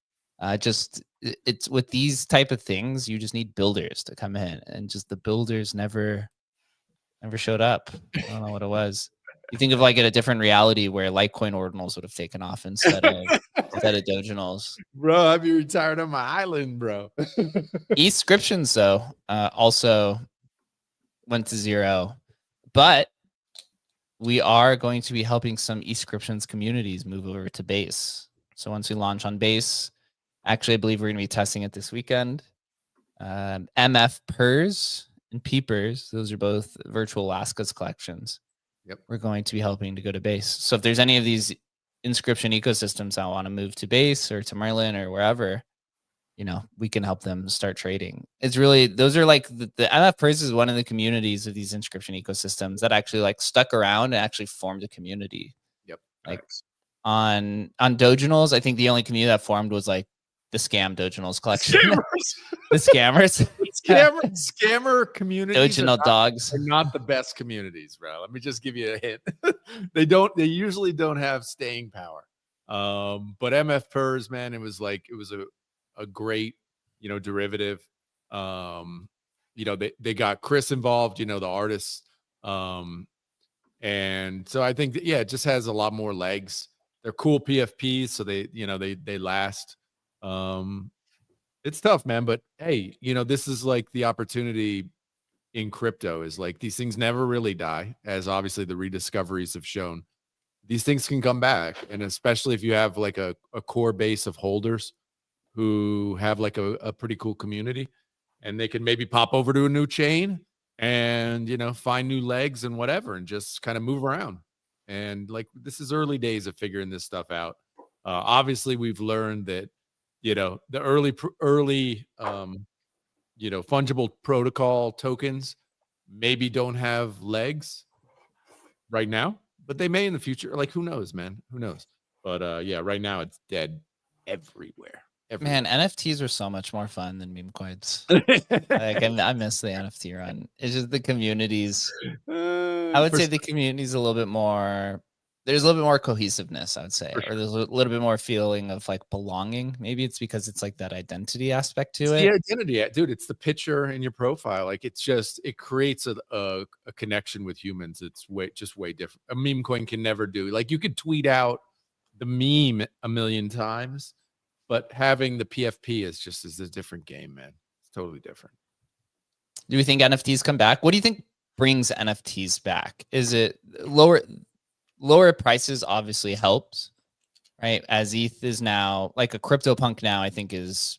It's with these type of things, you just need builders to come in, and just the builders never showed up. I don't know what it was. You think of like in a different reality where Litecoin Ordinals would have taken off instead of Doginals. Bro, I'd be retired on my island, bro. Inscriptions though also went to zero, but we are going to be helping some Inscriptions communities move over to Base. So once we launch on Base, actually I believe we're going to be testing it this weekend. MF Pers and Peepers, those are both virtual Alaska's collections. Yep. We're going to be helping to go to Base. So if there's any of these inscription ecosystems that want to move to Base or to Merlin or wherever, you know, we can help them start trading. It's really, those are like the MF Pers is one of the communities of these inscription ecosystems that actually like stuck around and actually formed a community. Yep. Like on Doginals, I think the only community that formed was like the scam Doginals collection. The scammers. Scammer communities. Doginal dogs are not the best communities, bro. Let me just give you a hint. They usually don't have staying power. But MF Pers, man, it was a great, you know, derivative. You know, they got Chris involved, you know, the artist. And so I think that, yeah, it just has a lot more legs. They're cool PFPs, so they last. It's tough, man, but hey, you know, this is like the opportunity in crypto is like these things never really die, as obviously the rediscoveries have shown. these things can come back. And especially if you have like a core base of holders who have like a pretty cool community, and they can maybe pop over to a new chain and, you know, find new legs and whatever, and just kind of move around. And like, this is early days of figuring this stuff out. Obviously we've learned that, you know, the early, you know, fungible protocol tokens maybe don't have legs right now, but they may in the future. Like, who knows, man? Who knows? But yeah, right now it's dead everywhere. Man, NFTs are so much more fun than meme coins. Like, I miss the NFT run. It's just the communities. I would say the community's a little bit more. There's a little bit more cohesiveness, I would say, or there's a little bit more feeling of like belonging. Maybe it's because it's like that identity aspect to it. The identity, dude. It's the picture in your profile. Like, it's just, it creates a connection with humans. It's way different. A meme coin can never do. Like, you could tweet out the meme a million times, but having the PFP is a different game, man. It's totally different. Do we think NFTs come back? What do you think brings NFTs back? Is it lower prices? Obviously helps, right? As ETH is now like a CryptoPunk now, I think is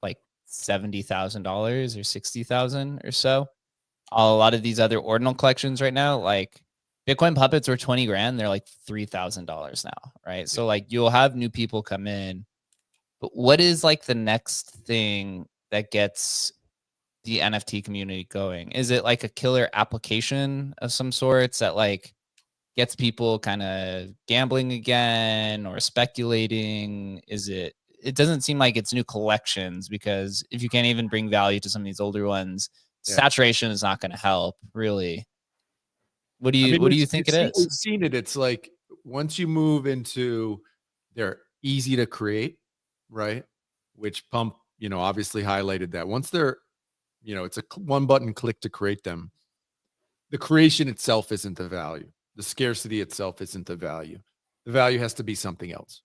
like $70,000 or $60,000 or so. A lot of these other ordinal collections right now, like Bitcoin puppets were 20 grand. They're like $3,000 now, right? Yeah. So like you'll have new people come in. But what is like the next thing that gets the NFT community going? Is it like a killer application of some sorts that like gets people kind of gambling again or speculating? It doesn't seem like it's new collections, because if you can't even bring value to some of these older ones, saturation is not going to help, really. What do you think it is? We've seen it. It's like, once you move into, they're easy to create, right? Which Pump, you know, obviously highlighted that. Once they're, you know, it's a one button click to create them. The creation itself isn't the value. The scarcity itself isn't the value. The value has to be something else.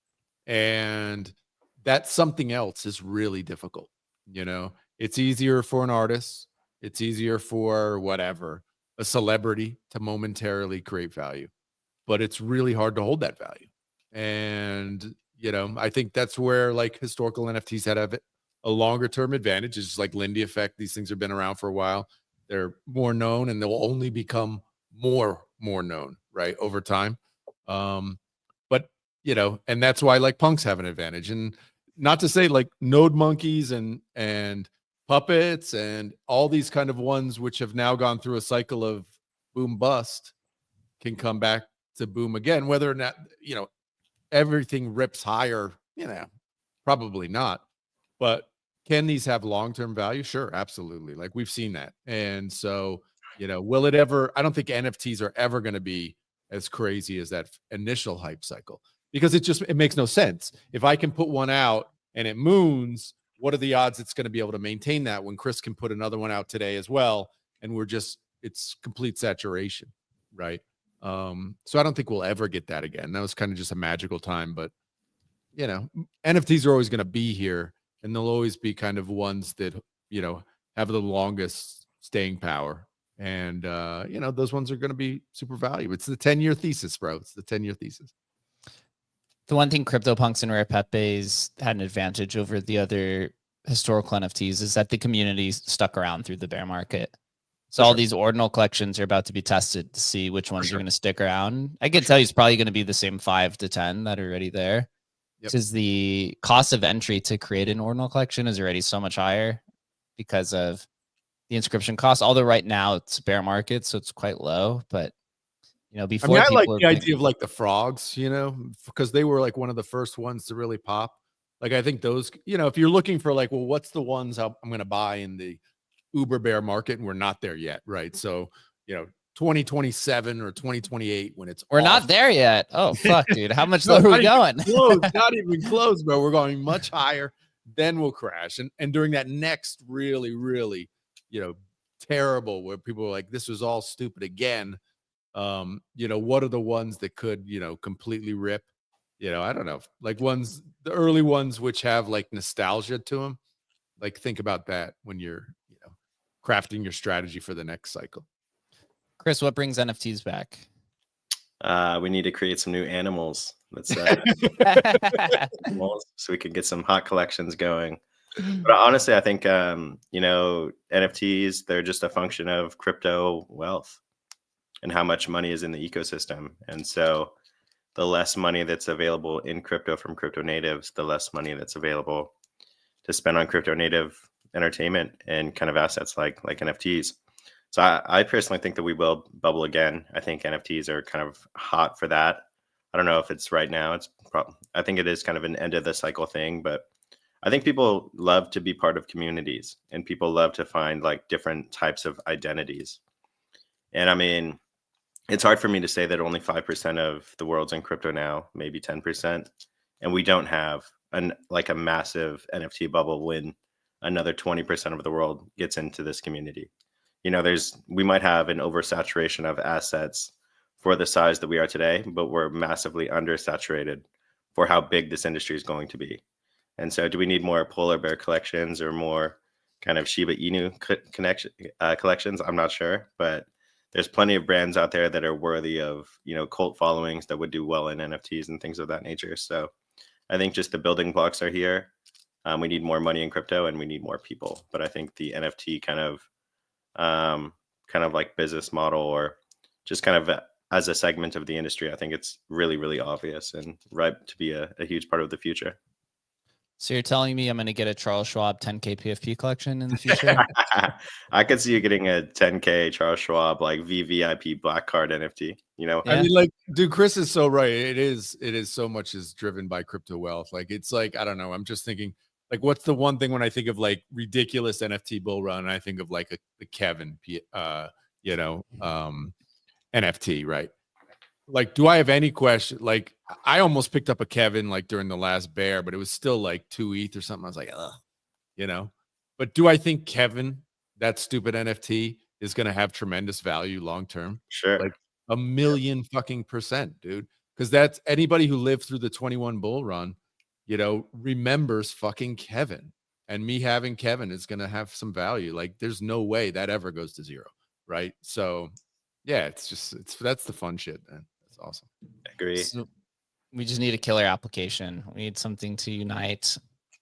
And that something else is really difficult. You know, it's easier for an artist. It's easier for whatever, a celebrity, to momentarily create value, but it's really hard to hold that value. And, you know, I think that's where like historical NFTs have a longer term advantage. It's just like Lindy effect. These things have been around for a while. They're more known, and they'll only become more known, right, over time. But, you know, and that's why like punks have an advantage. And not to say like node monkeys and puppets and all these kind of ones which have now gone through a cycle of boom bust can come back to boom again. Whether or not, you know, everything rips higher, you know, probably not. But can these have long-term value? Sure, absolutely. Like, we've seen that. And so, you know, will it ever? I don't think NFTs are ever going to be as crazy as that initial hype cycle, because it makes no sense. If I can put one out and it moons, what are the odds it's going to be able to maintain that when Chris can put another one out today as well? And it's complete saturation, right? So I don't think we'll ever get that again. That was kind of just a magical time. But, you know, NFTs are always going to be here, and they'll always be kind of ones that, you know, have the longest staying power. And, you know, those ones are going to be super valuable. It's the 10-year thesis, bro. It's the 10-year thesis. The one thing CryptoPunks and Rare Pepes had an advantage over the other historical NFTs is that the community stuck around through the bear market. So all these ordinal collections are about to be tested to see which ones are going to stick around. I can tell you it's probably going to be the same 5 to 10 that are already there. Because the cost of entry to create an ordinal collection is already so much higher because of the inscription cost. Although right now it's bear market, so it's quite low. But, you know, before, I like the idea of like the frogs, you know, because they were like one of the first ones to really pop. Like, I think those, you know, if you're looking for like, well, what's the ones I'm going to buy in the uber bear market, and we're not there yet, right? So, you know, 2027 or 2028 when we're not there yet. Oh fuck, dude, how much lower are we going? Not even close, bro. We're going much higher. Then we'll crash, and during that next really, you know, terrible, where people are like, this was all stupid again. You know, what are the ones that could, you know, completely rip? You know, I don't know, like the early ones which have like nostalgia to them. Like, think about that when you're, you know, crafting your strategy for the next cycle. Chris, what brings NFTs back? We need to create some new animals. Let's so we can get some hot collections going. But honestly, I think NFTs, they're just a function of crypto wealth and how much money is in the ecosystem. And so the less money that's available in crypto from crypto natives, the less money that's available to spend on crypto native entertainment and kind of assets like NFTs. So I personally think that we will bubble again. I think NFTs are kind of hot for that. I don't know if it's right now. I think it is kind of an end of the cycle thing, but I think people love to be part of communities and people love to find like different types of identities. And I mean, it's hard for me to say that only 5% of the world's in crypto now, maybe 10%. And we don't have a massive NFT bubble when another 20% of the world gets into this community. We might have an oversaturation of assets for the size that we are today, but we're massively undersaturated for how big this industry is going to be. And so do we need more polar bear collections or more kind of Shiba Inu collections? I'm not sure, but there's plenty of brands out there that are worthy of, cult followings that would do well in NFTs and things of that nature. So I think just the building blocks are here. We need more money in crypto and we need more people. But I think the NFT kind of like business model or just kind of as a segment of the industry, I think it's really, really obvious and ripe to be a huge part of the future. So you're telling me I'm going to get a Charles Schwab 10K PFP collection in the future? I could see you getting a 10K Charles Schwab like VVIP black card NFT. Yeah. I mean, like, dude, Chris is so right. It is so much is driven by crypto wealth. Like, it's like, I don't know. I'm just thinking, like, what's the one thing when I think of like ridiculous NFT bull run? And I think of like the Kevin, NFT, right? Like, do I have any question? Like, I almost picked up a Kevin like during the last bear, but it was still like 2 ETH or something. I was like, ugh, But do I think Kevin, that stupid NFT, is going to have tremendous value long term? Sure, like 1,000,000 fucking %, dude. Because that's anybody who lived through the 21 bull run, remembers fucking Kevin. And me having Kevin is going to have some value. Like, there's no way that ever goes to zero, right? So, yeah, that's the fun shit, man. That's awesome. I agree. So we just need a killer application. We need something to unite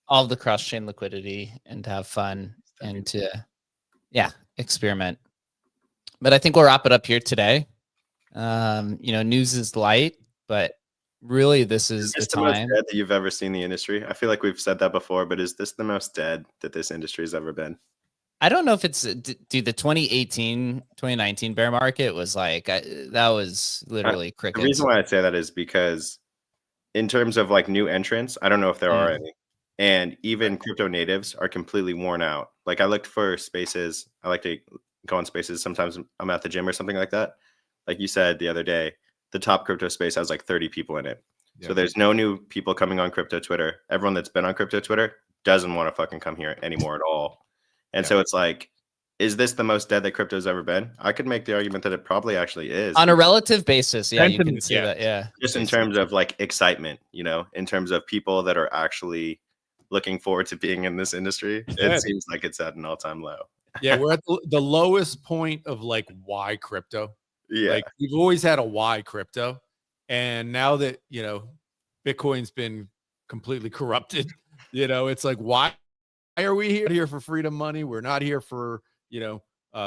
all of the cross-chain liquidity and to have fun and to, experiment. But I think we'll wrap it up here today. News is light, but really this is the time. Most dead that you've ever seen the industry? I feel like we've said that before, but is this the most dead that this industry has ever been? I don't know if it's, dude, the 2019 bear market was like, that was literally crickets. The reason why I say that is because in terms of like new entrants, I don't know if there are any. And even crypto natives are completely worn out. Like, I looked for spaces. I like to go on spaces. Sometimes I'm at the gym or something like that. Like you said the other day, the top crypto space has like 30 people in it. Yeah. So there's no new people coming on crypto Twitter. Everyone that's been on crypto Twitter doesn't want to fucking come here anymore at all. And so it's like, is this the most dead that crypto's ever been? I could make the argument that it probably actually is. On a relative basis, yeah, you can see that, yeah. Just in terms of like excitement, in terms of people that are actually looking forward to being in this industry, it seems like it's at an all-time low. Yeah, we're at the lowest point of like why crypto. Yeah, like we've always had a why crypto, and now that Bitcoin's been completely corrupted, it's like, why are we here for freedom money? We're not here for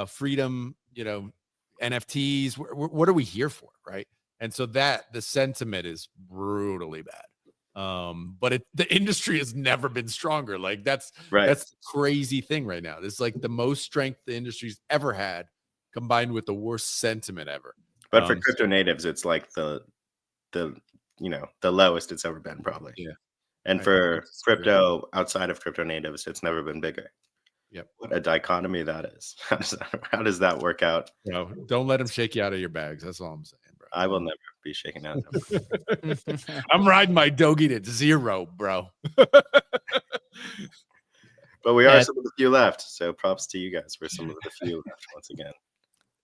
freedom, NFTs. What are we here for, right? And so the sentiment is brutally bad. But the industry has never been stronger. Like, that's right. That's the crazy thing right now. This is like the most strength the industry's ever had, combined with the worst sentiment ever. But for crypto natives, it's like the lowest it's ever been, probably. Yeah. And for crypto outside of crypto natives, it's never been bigger. Yep. What a dichotomy that is. How does that work out? Don't let them shake you out of your bags. That's all I'm saying, bro. I will never be shaken out. I'm riding my Doge to zero, bro. But we are some of the few left. So props to you guys for some of the few left once again.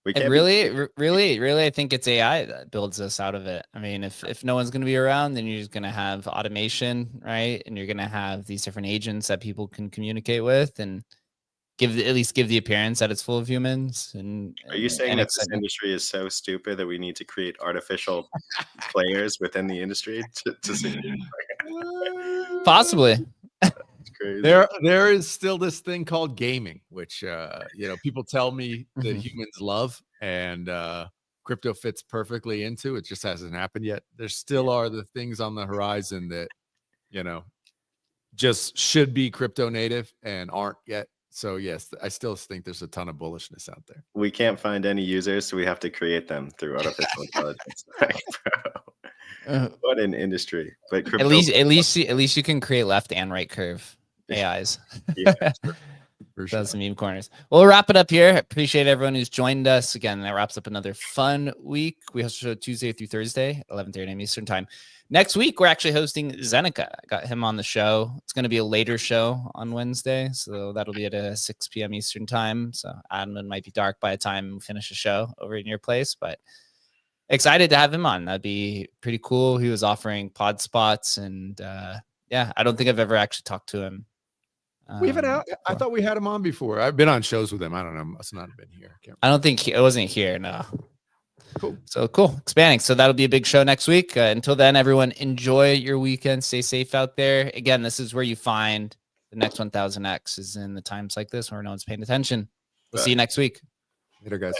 Really, I think it's AI that builds us out of it. I mean, if no one's going to be around, then you're just going to have automation, right? And you're going to have these different agents that people can communicate with. And at least give the appearance that it's full of humans. And are you saying and that this industry is so stupid that we need to create artificial players within the industry to see? Possibly. Crazy. There is still this thing called gaming, which people tell me that humans love, and crypto fits perfectly into. It just hasn't happened yet. There still are the things on the horizon that just should be crypto native and aren't yet. So yes, I still think there's a ton of bullishness out there. We can't find any users, so we have to create them through artificial intelligence. What an industry! But crypto, at least you can create left and right curve AIs. Yeah, for sure. Does some meme corners. We'll wrap it up here. Appreciate everyone who's joined us. Again, that wraps up another fun week. We host a show Tuesday through Thursday, 11:30 a.m. Eastern time. Next week, we're actually hosting Zeneca. I got him on the show. It's going to be a later show on Wednesday, so that'll be at 6 p.m. Eastern time. So Adam, it might be dark by the time we finish the show over in your place, but excited to have him on. That'd be pretty cool. He was offering pod spots, and I don't think I've ever actually talked to him. We haven't. I thought we had him on before. I've been on shows with him. I don't know. Must not have been here. I don't think it wasn't here. No. Cool. So cool. Expanding. So that'll be a big show next week. Until then, everyone, enjoy your weekend. Stay safe out there. Again, this is where you find the next 1000X is in the times like this where no one's paying attention. We'll see you next week. Later, guys.